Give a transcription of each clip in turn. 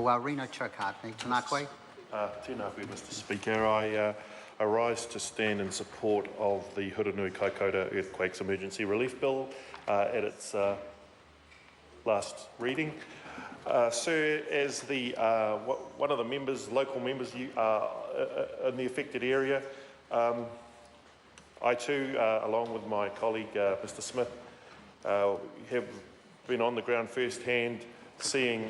Reno Chokatni, tēnā koe. Tēnā koe, Mr. Speaker. I rise to stand in support of the Hurunui Kaikōura Earthquakes Emergency Relief Bill at its last reading. Sir, as the one of the members, local members in the affected area, I too, along with my colleague Mr. Smith, have been on the ground firsthand, seeing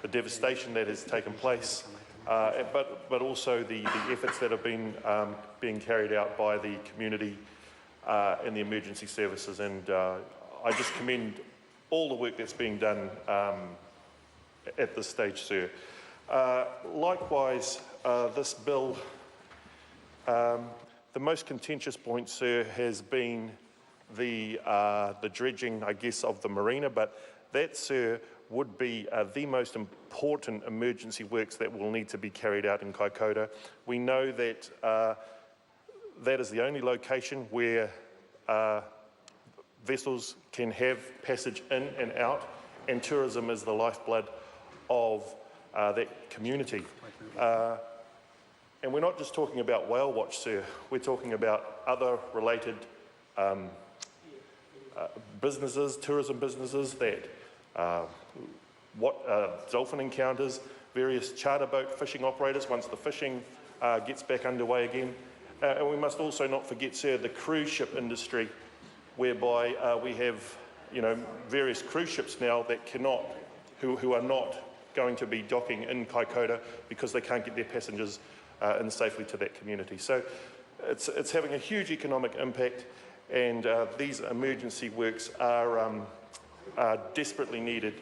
the devastation that has taken place, but also the efforts that have been being carried out by the community and the emergency services. And I just commend all the work that's being done at this stage, sir. Likewise, this bill, the most contentious point, sir, has been the dredging, I guess, of the marina, but that, sir, would be the most important emergency works that will need to be carried out in Kaikōura. We know that that is the only location where vessels can have passage in and out, and tourism is the lifeblood of that community. And we're not just talking about whale watch, sir, we're talking about other related businesses, tourism businesses that dolphin encounters, various charter boat fishing operators once the fishing gets back underway again. And we must also not forget, sir, the cruise ship industry, whereby we have, various cruise ships now that cannot, who are not going to be docking in Kaikōura because they can't get their passengers in safely to that community. So it's having a huge economic impact, and these emergency works are desperately needed.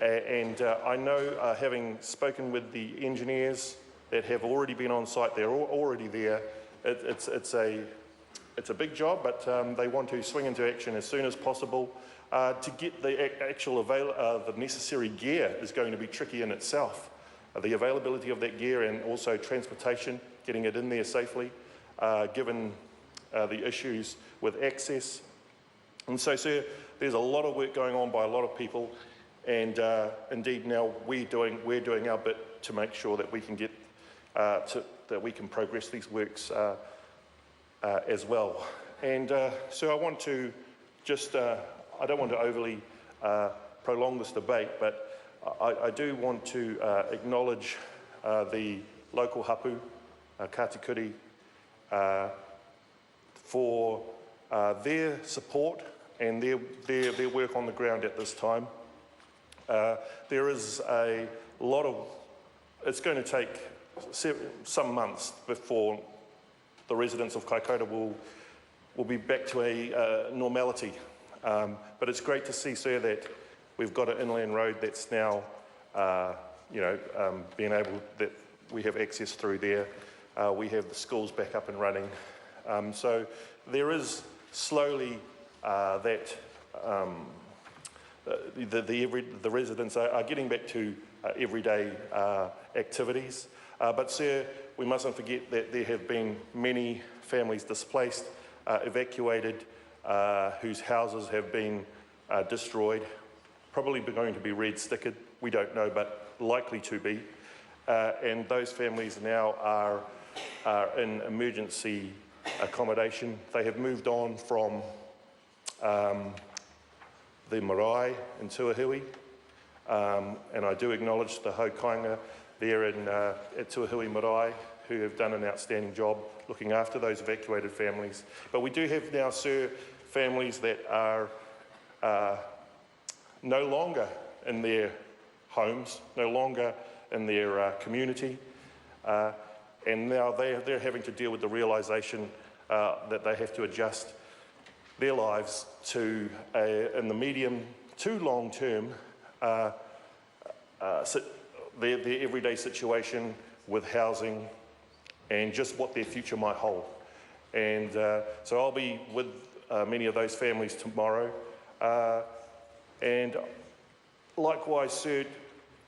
And I know, having spoken with the engineers that have already been on site, they're already there. It's a big job, but they want to swing into action as soon as possible. To get the the necessary gear is going to be tricky in itself. The availability of that gear and also transportation, getting it in there safely, given the issues with access. And so, sir, there's a lot of work going on by a lot of people, and indeed now we're doing our bit to make sure that we can get that we can progress these works as well. And so I want to just I don't want to overly prolong this debate, but I do want to acknowledge the local hapu, Katikuri, for their support and their work on the ground at this time. There is a lot of, it's going to take some months before the residents of Kaikōura will be back to a normality. But it's great to see, sir, that we've got an inland road that's now, being able, that we have access through there. We have the schools back up and running. So there is slowly that the residents are getting back to everyday activities. But, sir, we mustn't forget that there have been many families displaced, evacuated, whose houses have been destroyed, probably going to be red stickered, we don't know, but likely to be. And those families now are in emergency accommodation. They have moved on from the marae in Tuahui, and I do acknowledge the haukainga there at Tuahui Marae, who have done an outstanding job looking after those evacuated families. But we do have now, sir, families that are no longer in their homes, no longer in their community, and now they're having to deal with the realisation that they have to adjust their lives to, in the medium to long term, their everyday situation with housing and just what their future might hold. And so I'll be with many of those families tomorrow. And likewise, sir,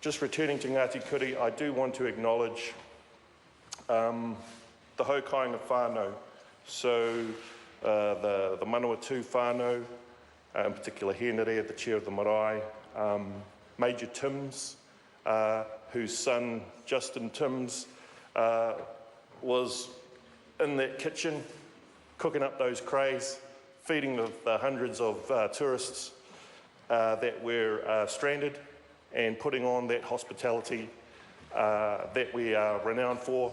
just returning to Ngāti Kuri, I do want to acknowledge the haukainga whānau. So the Manawatu whānau, in particular Henare, the chair of the marae, Major Tim's whose son, Justin Timms, was in that kitchen, cooking up those crays, feeding the hundreds of tourists that were stranded, and putting on that hospitality that we are renowned for,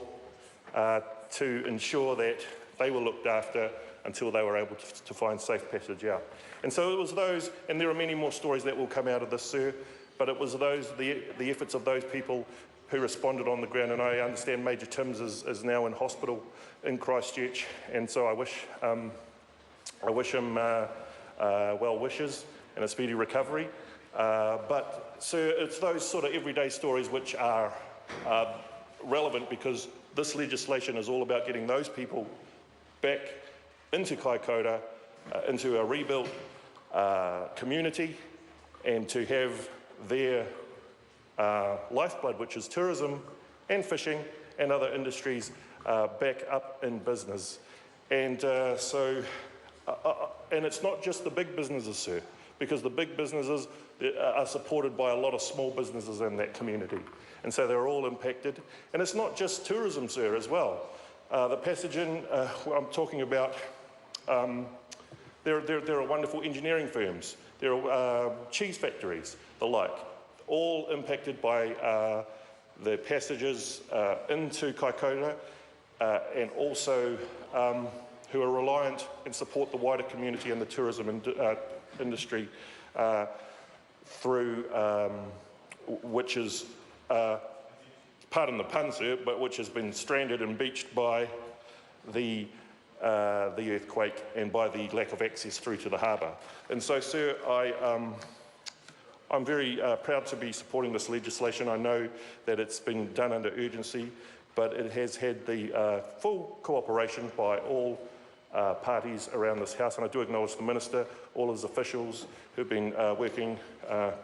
to ensure that they were looked after until they were able to find safe passage out. And so it was those, and there are many more stories that will come out of this, sir, but it was the efforts of those people who responded on the ground. And I understand Major Timms is now in hospital in Christchurch, and so I wish him well wishes and a speedy recovery. But sir, it's those sort of everyday stories which are relevant, because this legislation is all about getting those people back into Kaikōura, into a rebuilt community, and to have their lifeblood, which is tourism and fishing and other industries, back up in business. And and it's not just the big businesses, sir, because the big businesses are supported by a lot of small businesses in that community. And so they're all impacted. And it's not just tourism, sir, as well. The passage in, I'm talking about, there are wonderful engineering firms, there are cheese factories, the like, all impacted by the passages into Kaikōura, and also who are reliant and support the wider community and the tourism industry through, which is, pardon the pun, sir, but which has been stranded and beached by the earthquake and by the lack of access through to the harbour. And so, sir, I'm very proud to be supporting this legislation. I know that it's been done under urgency, but it has had the full cooperation by all parties around this House, and I do acknowledge the Minister, all his officials who've been working,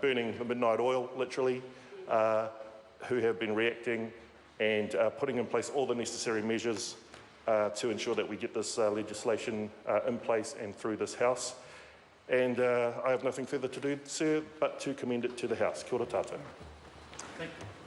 burning the midnight oil, literally, who have been reacting and putting in place all the necessary measures to ensure that we get this legislation in place and through this House. And I have nothing further to do, sir, but to commend it to the House. Kia ora tātou. Thank you.